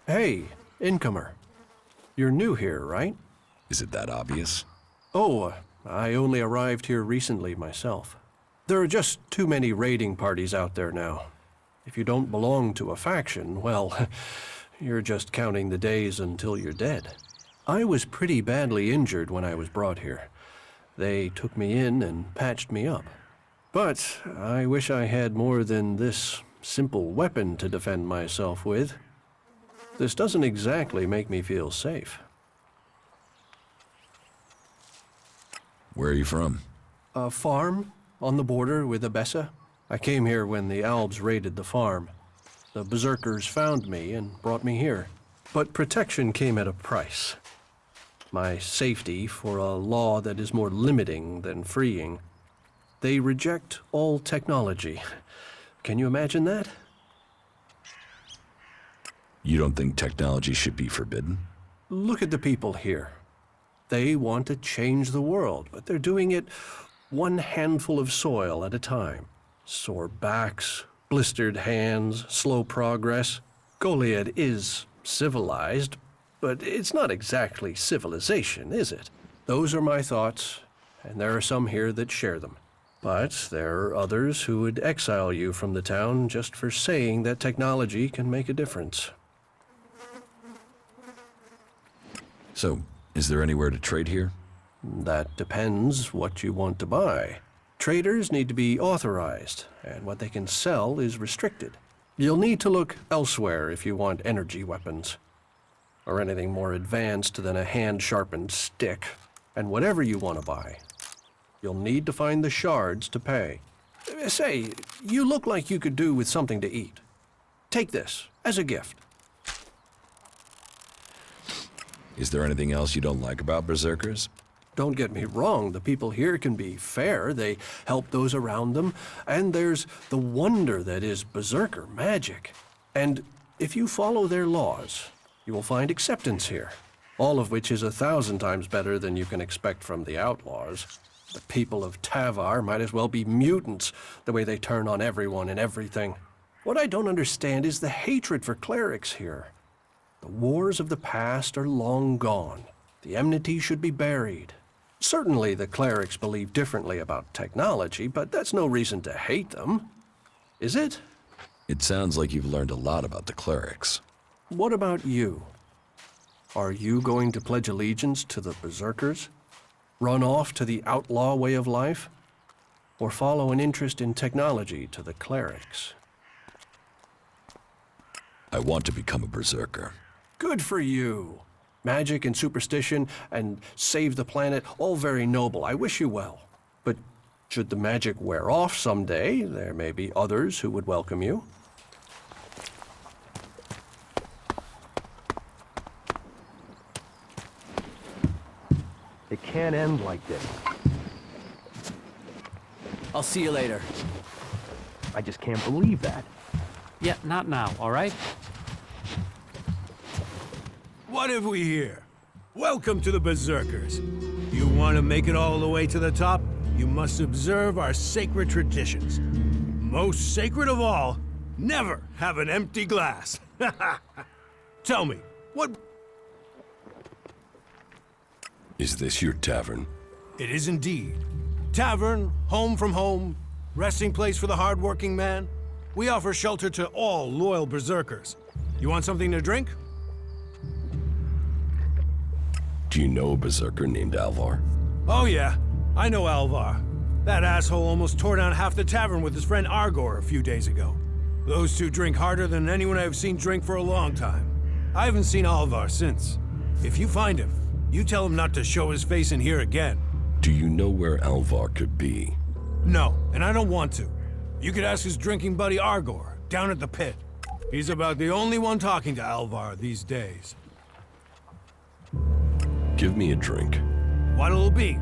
Hey, incomer. You're new here, right? Is it that obvious? Oh, I only arrived here recently myself. There are just too many raiding parties out there now. If you don't belong to a faction, well, you're just counting the days until you're dead. I was pretty badly injured when I was brought here. They took me in and patched me up. But I wish I had more than this simple weapon to defend myself with. This doesn't exactly make me feel safe. Where are you from? A farm on the border with Abessa. I came here when the Albs raided the farm. The Berserkers found me and brought me here. But protection came at a price. My safety for a law that is more limiting than freeing. They reject all technology. Can you imagine that? You don't think technology should be forbidden? Look at the people here. They want to change the world, but they're doing it one handful of soil at a time. Sore backs, blistered hands, slow progress. Goliad is civilized, but it's not exactly civilization, is it? Those are my thoughts, and there are some here that share them. But there are others who would exile you from the town just for saying that technology can make a difference. So, is there anywhere to trade here? That depends what you want to buy. Traders need to be authorized, and what they can sell is restricted. You'll need to look elsewhere if you want energy weapons, or anything more advanced than a hand-sharpened stick. And whatever you want to buy, you'll need to find the shards to pay. Say, you look like you could do with something to eat. Take this as a gift. Is there anything else you don't like about Berserkers? Don't get me wrong, the people here can be fair, they help those around them, and there's the wonder that is Berserker magic. And if you follow their laws, you will find acceptance here, all of which is 1,000 times better than you can expect from the outlaws. The people of Tavar might as well be mutants, the way they turn on everyone and everything. What I don't understand is the hatred for clerics here. The wars of the past are long gone. The enmity should be buried. Certainly the clerics believe differently about technology, but that's no reason to hate them. Is it? It sounds like you've learned a lot about the clerics. What about you? Are you going to pledge allegiance to the Berserkers? Run off to the outlaw way of life? Or follow an interest in technology to the clerics? I want to become a Berserker. Good for you. Magic and superstition and save the planet, all very noble. I wish you well. But should the magic wear off someday, there may be others who would welcome you. It can't end like this. I'll see you later. I just can't believe that. Yeah, not now, all right? What have we here? Welcome to the Berserkers. You want to make it all the way to the top? You must observe our sacred traditions. Most sacred of all, never have an empty glass. Tell me, what... Is this your tavern? It is indeed. Tavern, home from home, resting place for the hard-working man. We offer shelter to all loyal Berserkers. You want something to drink? Do you know a Berserker named Alvar? Oh yeah, I know Alvar. That asshole almost tore down half the tavern with his friend Argor a few days ago. Those two drink harder than anyone I've seen drink for a long time. I haven't seen Alvar since. If you find him, you tell him not to show his face in here again. Do you know where Alvar could be? No, and I don't want to. You could ask his drinking buddy Argor, down at the pit. He's about the only one talking to Alvar these days. Give me a drink. What'll it be?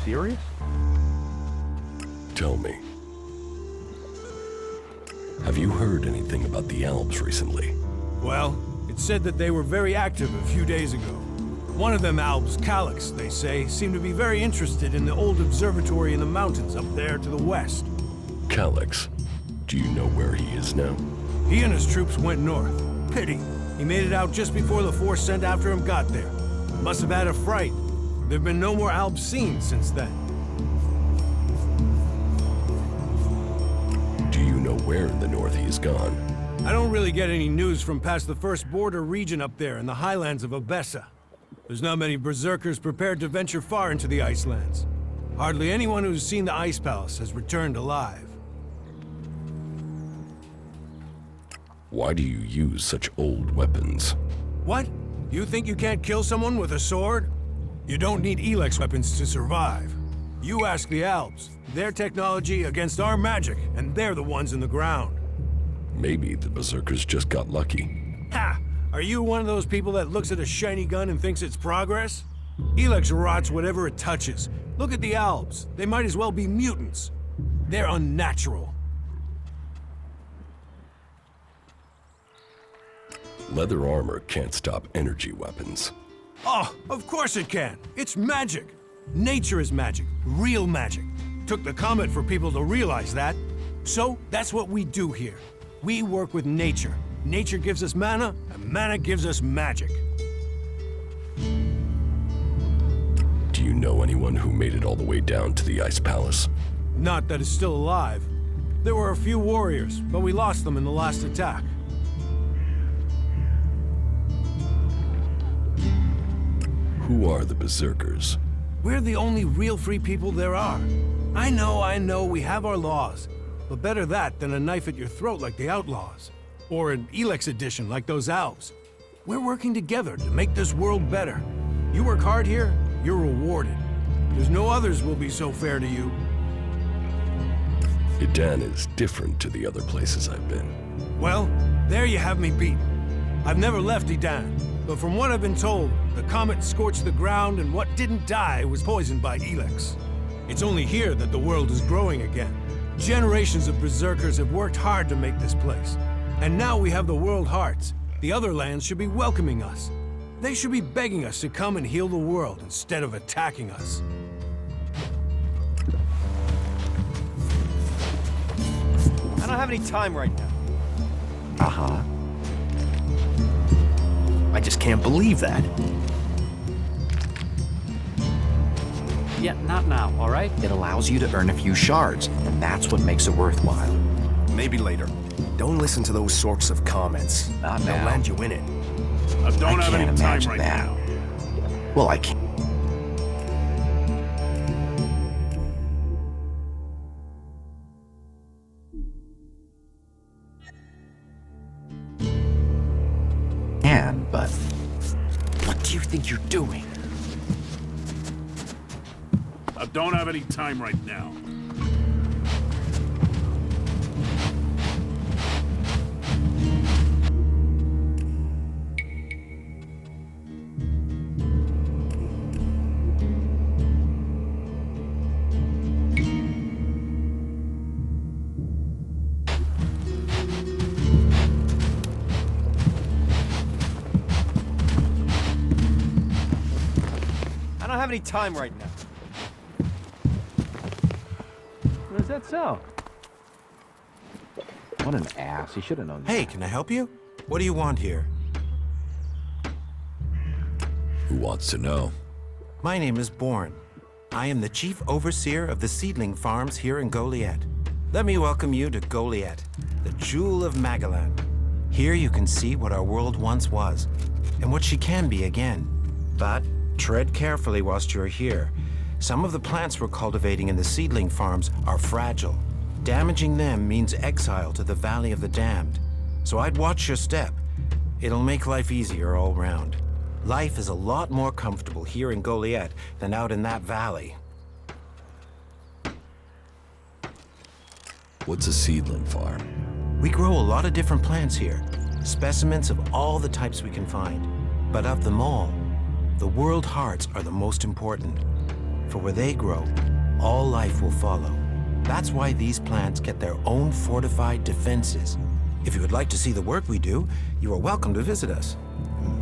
serious? Tell me, have you heard anything about the Alps recently? Well, it's said that they were very active a few days ago. One of them Alps, Elex, they say, seemed to be very interested in the old observatory in the mountains up there to the west. Elex, do you know where he is now? He and his troops went north. Pity. He made it out just before the force sent after him got there. Must have had a fright. There've been no more Alps seen since then. Do you know where in the north he is gone? I don't really get any news from past the first border region up there in the highlands of Obessa. There's not many berserkers prepared to venture far into the Icelands. Hardly anyone who's seen the Ice Palace has returned alive. Why do you use such old weapons? What? You think you can't kill someone with a sword? You don't need Elex weapons to survive. You ask the Alps. Their technology against our magic, and they're the ones in the ground. Maybe the berserkers just got lucky. Ha! Are you one of those people that looks at a shiny gun and thinks it's progress? Elex rots whatever it touches. Look at the Alps. They might as well be mutants. They're unnatural. Leather armor can't stop energy weapons. Oh, of course it can. It's magic. Nature is magic. Real magic. Took the comet for people to realize that. So, that's what we do here. We work with nature. Nature gives us mana, and mana gives us magic. Do you know anyone who made it all the way down to the Ice Palace? Not that is still alive. There were a few warriors, but we lost them in the last attack. Who are the berserkers? We're the only real free people there are. I know, we have our laws. But better that than a knife at your throat like the outlaws. Or an Elex edition like those Alps. We're working together to make this world better. You work hard here, you're rewarded. There's no others will be so fair to you. Idan is different to the other places I've been. Well, there you have me beat. I've never left Idan, but from what I've been told, the comet scorched the ground and what didn't die was poisoned by Elex. It's only here that the world is growing again. Generations of berserkers have worked hard to make this place. And now we have the World Hearts. The other lands should be welcoming us. They should be begging us to come and heal the world instead of attacking us. I don't have any time right now. Uh-huh. I just can't believe that. Yeah, not now, all right? It allows you to earn a few shards, and that's what makes it worthwhile. Maybe later. Don't listen to those sorts of comments. Not They'll now. land you in it. I don't I have can't any time imagine right that. now. Well, I can't. But what do you think you're doing? I don't have any time right now. I don't have any time right now. Is that so? What an ass. He should have known. Hey, can I help you? What do you want here? Who wants to know? My name is Bourne. I am the chief overseer of the seedling farms here in Goliad. Let me welcome you to Goliad, the jewel of Magalan. Here you can see what our world once was, and what she can be again. But tread carefully whilst you're here. Some of the plants we're cultivating in the seedling farms are fragile. Damaging them means exile to the Valley of the Damned. So I'd watch your step. It'll make life easier all round. Life is a lot more comfortable here in Goliad than out in that valley. What's a seedling farm? We grow a lot of different plants here, specimens of all the types we can find. But of them all, the World Hearts are the most important. For where they grow, all life will follow. That's why these plants get their own fortified defenses. If you would like to see the work we do, you are welcome to visit us.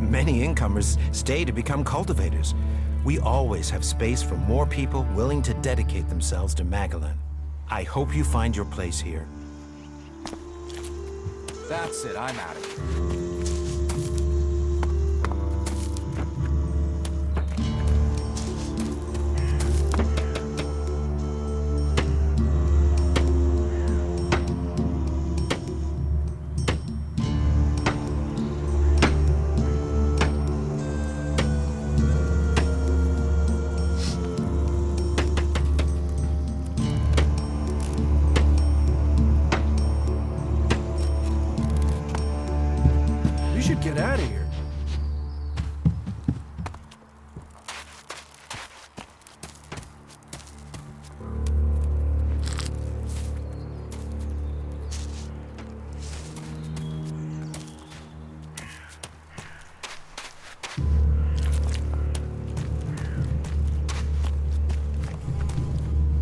Many incomers stay to become cultivators. We always have space for more people willing to dedicate themselves to Magellan. I hope you find your place here. That's it, I'm out of here. You should get out of here.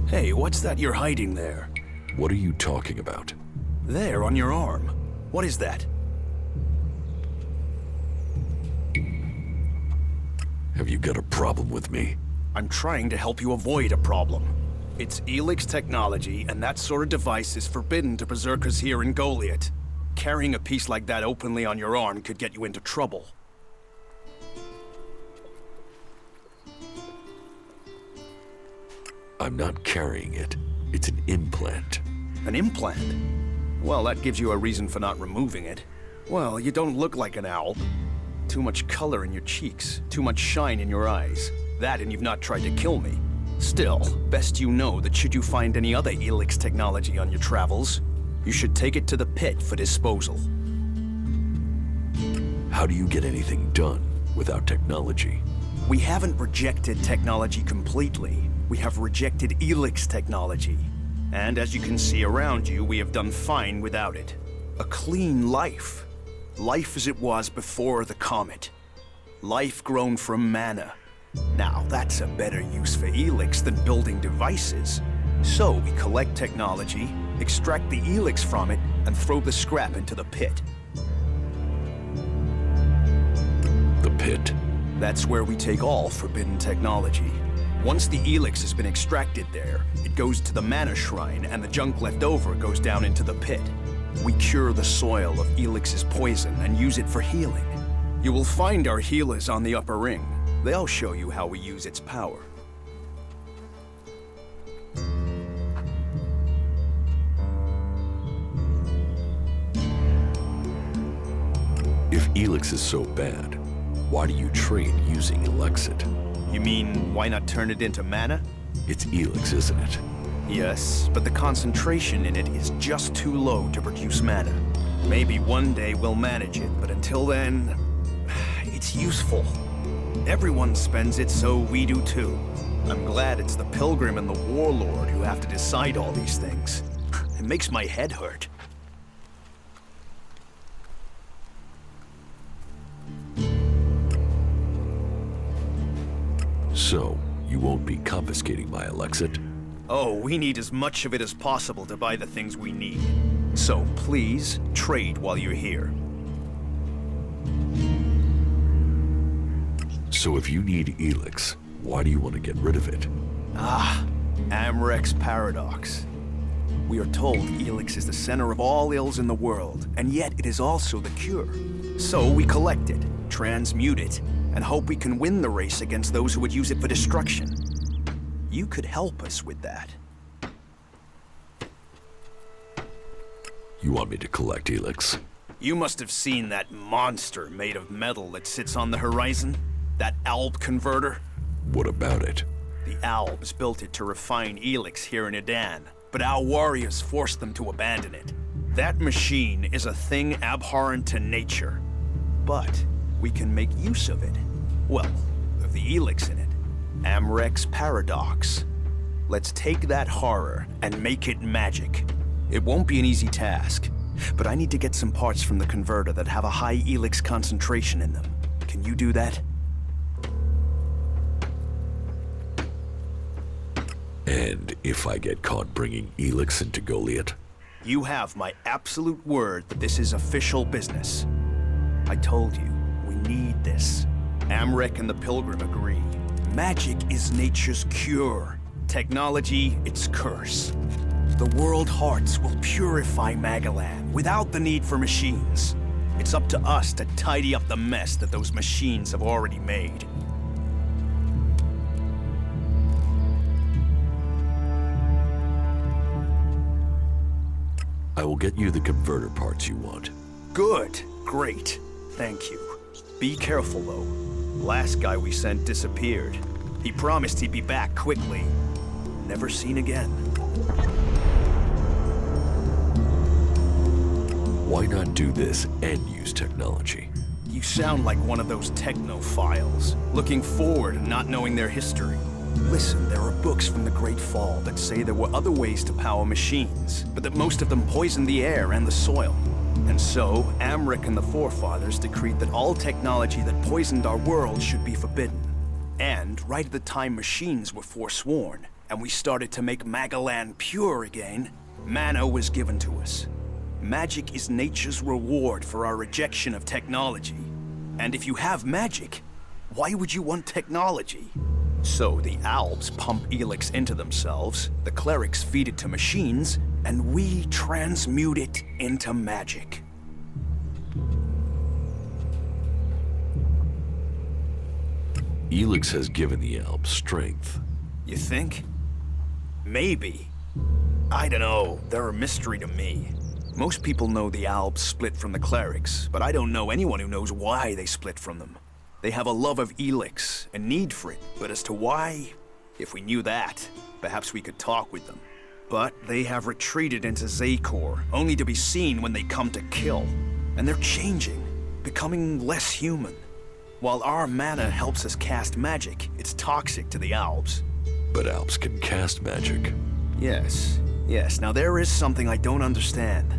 Hey, what's that you're hiding there? What are you talking about? There, on your arm. What is that? Have you got a problem with me? I'm trying to help you avoid a problem. It's Elex technology, and that sort of device is forbidden to berserkers here in Goliath. Carrying a piece like that openly on your arm could get you into trouble. I'm not carrying it. It's an implant. An implant? Well, that gives you a reason for not removing it. Well, you don't look like an owl. Too much color in your cheeks, too much shine in your eyes. That and you've not tried to kill me. Still, best you know that should you find any other Elex technology on your travels, you should take it to the pit for disposal. How do you get anything done without technology? We haven't rejected technology completely. We have rejected Elex technology. And as you can see around you, we have done fine without it. A clean life. Life as it was before the comet. Life grown from mana. Now, that's a better use for Elex than building devices. So we collect technology, extract the Elex from it, and throw the scrap into the pit. The pit? That's where we take all forbidden technology. Once the Elex has been extracted there, it goes to the mana shrine, and the junk left over goes down into the pit. We cure the soil of Elix's poison and use it for healing. You will find our healers on the upper ring. They'll show you how we use its power. If Elex is so bad, why do you trade using Elexit? You mean, why not turn it into mana? It's Elex, isn't it? Yes, but the concentration in it is just too low to produce mana. Maybe one day we'll manage it, but until then, it's useful. Everyone spends it, so we do too. I'm glad it's the Pilgrim and the Warlord who have to decide all these things. It makes my head hurt. So, you won't be confiscating my Elexit? Oh, we need as much of it as possible to buy the things we need. So please, trade while you're here. So if you need Elex, why do you want to get rid of it? Amrek's paradox. We are told Elex is the center of all ills in the world, and yet it is also the cure. So we collect it, transmute it, and hope we can win the race against those who would use it for destruction. You could help us with that. You want me to collect Elex? You must have seen that monster made of metal that sits on the horizon? That Alb converter? What about it? The Albs built it to refine Elex here in Edan, but our warriors forced them to abandon it. That machine is a thing abhorrent to nature. But we can make use of it. Well, of the Elex in it. Amrek's paradox. Let's take that horror and make it magic. It won't be an easy task, but I need to get some parts from the converter that have a high Elex concentration in them. Can you do that? And if I get caught bringing Elex into Goliath? You have my absolute word that this is official business. I told you, we need this. Amrek and the Pilgrim agree. Magic is nature's cure. Technology, its curse. The world hearts will purify Magalan without the need for machines. It's up to us to tidy up the mess that those machines have already made. I will get you the converter parts you want. Good. Great. Thank you. Be careful, though. Last guy we sent disappeared. He promised he'd be back quickly. Never seen again. Why not do this and use technology? You sound like one of those technophiles, looking forward and not knowing their history. Listen, there are books from the Great Fall that say there were other ways to power machines, but that most of them poisoned the air and the soil. And so, Amrek and the Forefathers decreed that all technology that poisoned our world should be forbidden. And right at the time machines were forsworn, and we started to make Magalan pure again, mana was given to us. Magic is nature's reward for our rejection of technology. And if you have magic, why would you want technology? So the Albs pump Elex into themselves, the clerics feed it to machines, and we transmute it into magic. Elex has given the Alps strength. You think? Maybe. I don't know, they're a mystery to me. Most people know the Albs split from the clerics, but I don't know anyone who knows why they split from them. They have a love of Elex, a need for it, but as to why, if we knew that, perhaps we could talk with them. But they have retreated into Zakor, only to be seen when they come to kill. And they're changing, becoming less human. While our mana helps us cast magic, it's toxic to the Albs. But Alps can cast magic. Yes. Now there is something I don't understand.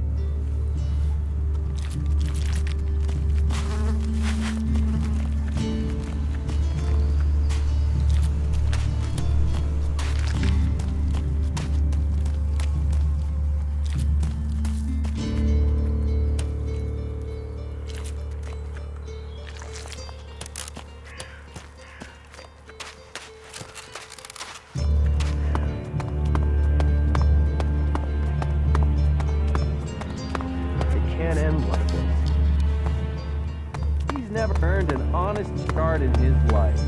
Never earned an honest start in his life.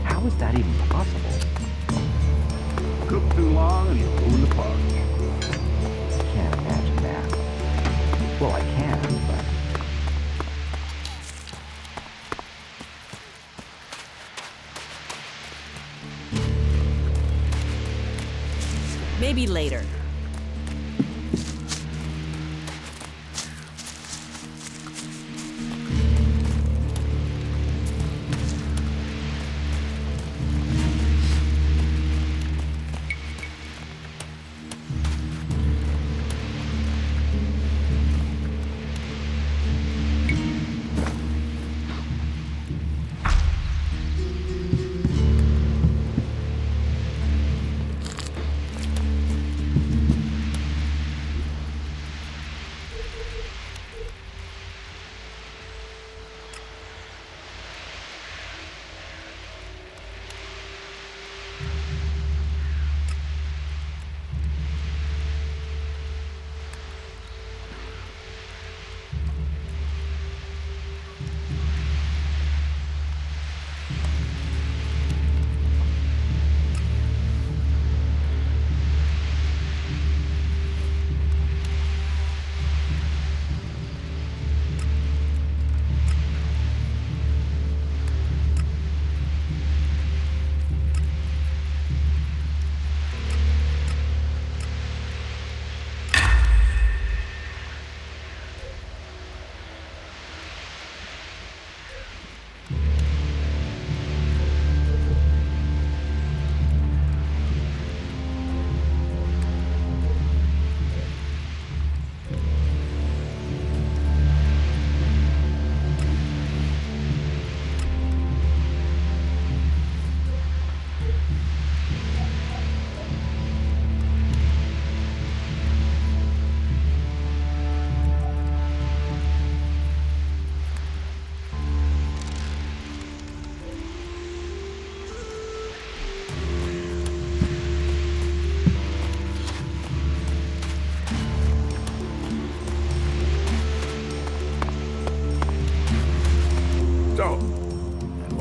How is that even possible? Cook too long and you'll ruin the party. Can't imagine that. Well, I can, but... Maybe later.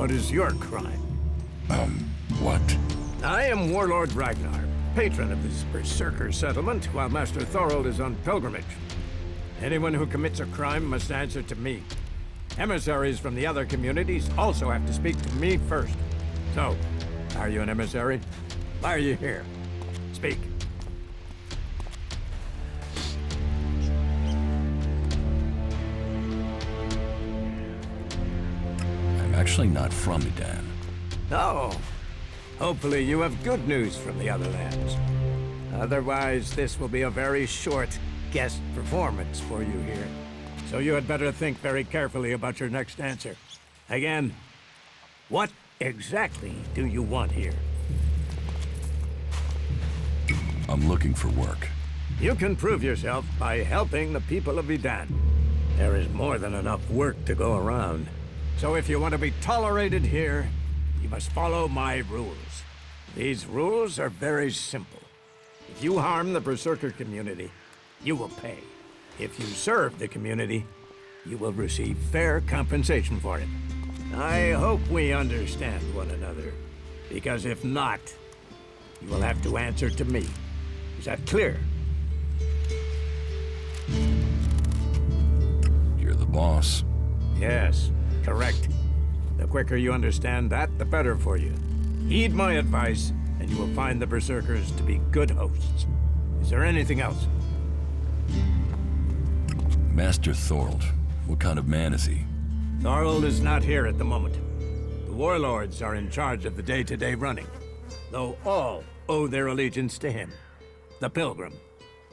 What is your crime? What? I am Warlord Ragnar, patron of this Berserker settlement, while Master Thorold is on pilgrimage. Anyone who commits a crime must answer to me. Emissaries from the other communities also have to speak to me first. So, are you an emissary? Why are you here? Speak. I'm actually not from Edan. Oh, hopefully you have good news from the other lands. Otherwise, this will be a very short guest performance for you here. So you had better think very carefully about your next answer. Again, what exactly do you want here? I'm looking for work. You can prove yourself by helping the people of Edan. There is more than enough work to go around. So if you want to be tolerated here, you must follow my rules. These rules are very simple. If you harm the Berserker community, you will pay. If you serve the community, you will receive fair compensation for it. I hope we understand one another, because if not, you will have to answer to me. Is that clear? You're the boss. Yes, correct. The quicker you understand that, the better for you. Heed my advice, and you will find the Berserkers to be good hosts. Is there anything else? Master Thorold. What kind of man is he? Thorold is not here at the moment. The warlords are in charge of the day-to-day running, though all owe their allegiance to him, the Pilgrim.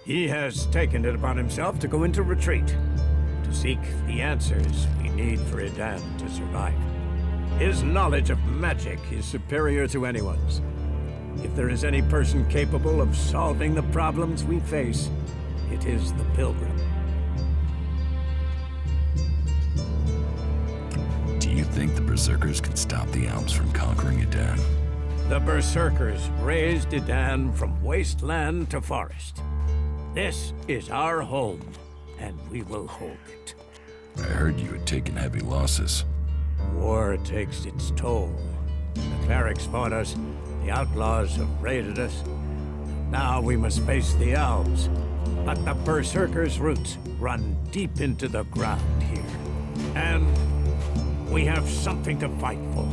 He has taken it upon himself to go into retreat, to seek the answers we need for Edan to survive. His knowledge of magic is superior to anyone's. If there is any person capable of solving the problems we face, it is the Pilgrim. Do you think the Berserkers can stop the Alps from conquering Edan? The Berserkers raised Edan from wasteland to forest. This is our home, and we will hold it. I heard you had taken heavy losses. War takes its toll. The clerics fought us, the outlaws have raided us. Now we must face the elves. But the Berserkers' roots run deep into the ground here. And we have something to fight for.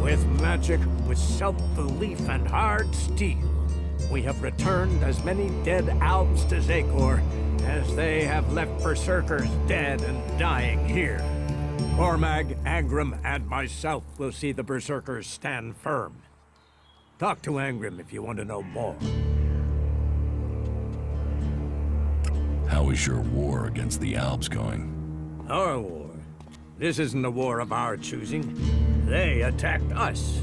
With magic, with self-belief and hard steel, we have returned as many dead elves to Zakor as they have left Berserkers dead and dying here. Cormag, Angrim, and myself will see the Berserkers stand firm. Talk to Angrim if you want to know more. How is your war against the Alps going? Our war? This isn't a war of our choosing. They attacked us.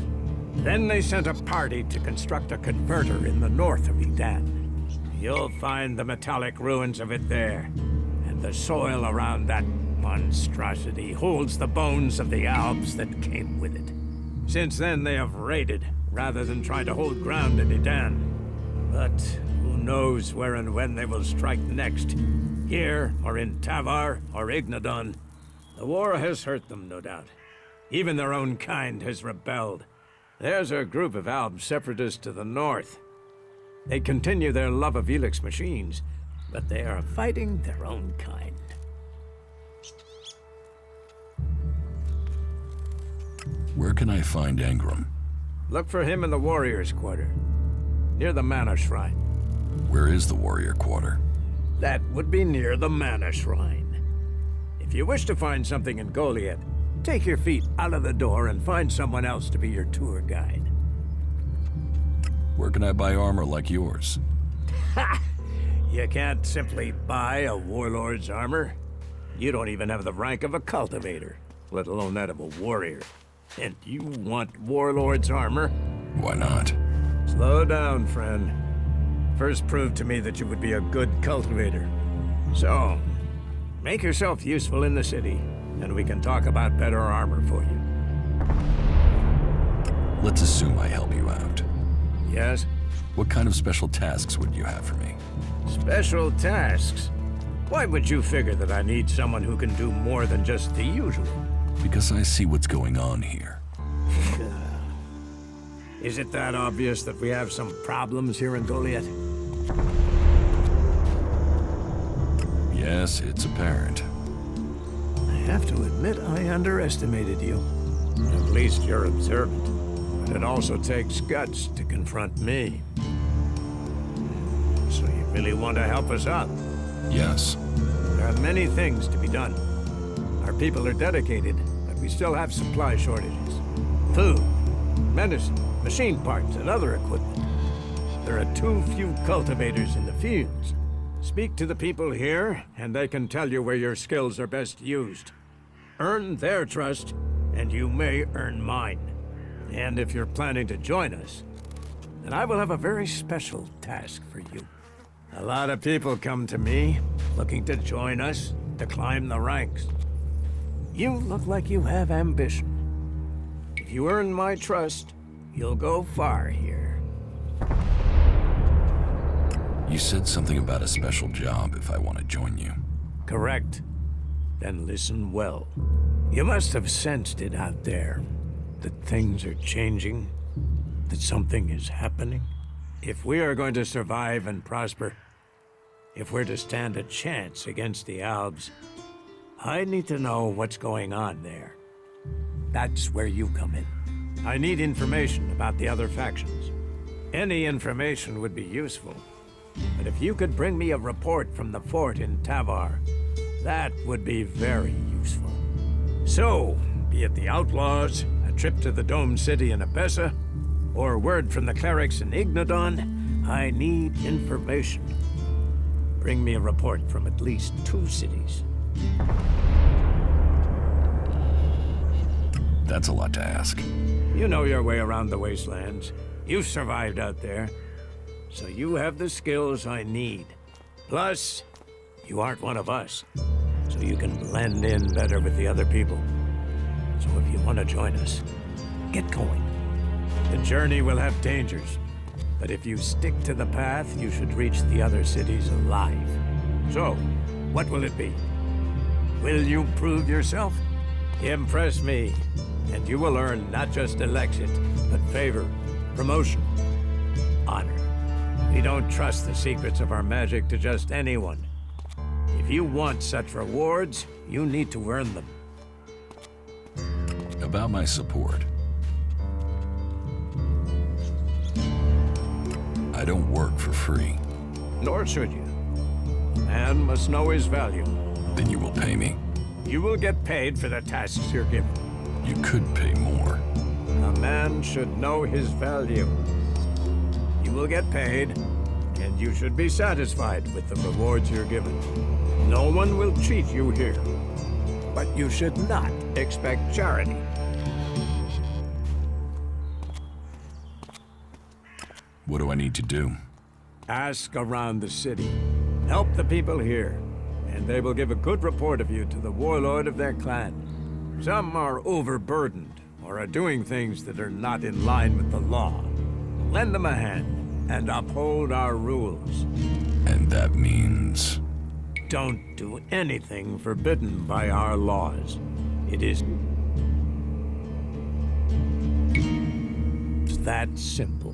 Then they sent a party to construct a converter in the north of Edan. You'll find the metallic ruins of it there, and the soil around that monstrosity holds the bones of the Alps that came with it. Since then, they have raided, rather than try to hold ground in Edan. But who knows where and when they will strike next? Here, or in Tavar, or Ignadon. The war has hurt them, no doubt. Even their own kind has rebelled. There's a group of Alb separatists to the north. They continue their love of Elex machines, but they are fighting their own kind. Where can I find Angrim? Look for him in the Warriors' Quarter, near the Mana Shrine. Where is the Warrior Quarter? That would be near the Mana Shrine. If you wish to find something in Goliath, take your feet out of the door and find someone else to be your tour guide. Where can I buy armor like yours? Ha! You can't simply buy a warlord's armor. You don't even have the rank of a cultivator, let alone that of a warrior. And you want warlord's armor? Why not? Slow down, friend. First prove to me that you would be a good cultivator. So, make yourself useful in the city, and we can talk about better armor for you. Let's assume I help you out. Yes? What kind of special tasks would you have for me? Special tasks? Why would you figure that I need someone who can do more than just the usual? Because I see what's going on here. Is it that obvious that we have some problems here in Goliath? Yes, it's apparent. I have to admit I underestimated you. At least you're observant. But it also takes guts to confront me. So you really want to help us out? Yes. There are many things to be done. Our people are dedicated, but we still have supply shortages. Food, medicine, machine parts, and other equipment. There are too few cultivators in the fields. Speak to the people here, and they can tell you where your skills are best used. Earn their trust, and you may earn mine. And if you're planning to join us, then I will have a very special task for you. A lot of people come to me, looking to join us, to climb the ranks. You look like you have ambition. If you earn my trust, you'll go far here. You said something about a special job if I want to join you. Correct. Then listen well. You must have sensed it out there, that things are changing, that something is happening. If we are going to survive and prosper, if we're to stand a chance against the Albs, I need to know what's going on there. That's where you come in. I need information about the other factions. Any information would be useful. But if you could bring me a report from the fort in Tavar, that would be very useful. So, be it the Outlaws, a trip to the Dome City in Abessa, or word from the clerics in Ignodon, I need information. Bring me a report from at least 2 cities. That's a lot to ask. You know your way around the wastelands. You've survived out there. So you have the skills I need. Plus, you aren't one of us. So you can blend in better with the other people. So if you want to join us, get going. The journey will have dangers. But if you stick to the path, you should reach the other cities alive. So, what will it be? Will you prove yourself? Impress me, and you will earn not just Elexit, but favor, promotion, honor. We don't trust the secrets of our magic to just anyone. If you want such rewards, you need to earn them. About my support. I don't work for free. Nor should you. A man must know his value. Then you will pay me. You will get paid for the tasks you're given. You could pay more. A man should know his value. You will get paid, and you should be satisfied with the rewards you're given. No one will cheat you here, but you should not expect charity. What do I need to do? Ask around the city. Help the people here, and they will give a good report of you to the warlord of their clan. Some are overburdened, or are doing things that are not in line with the law. Lend them a hand, and uphold our rules. And that means... Don't do anything forbidden by our laws. It is... that simple.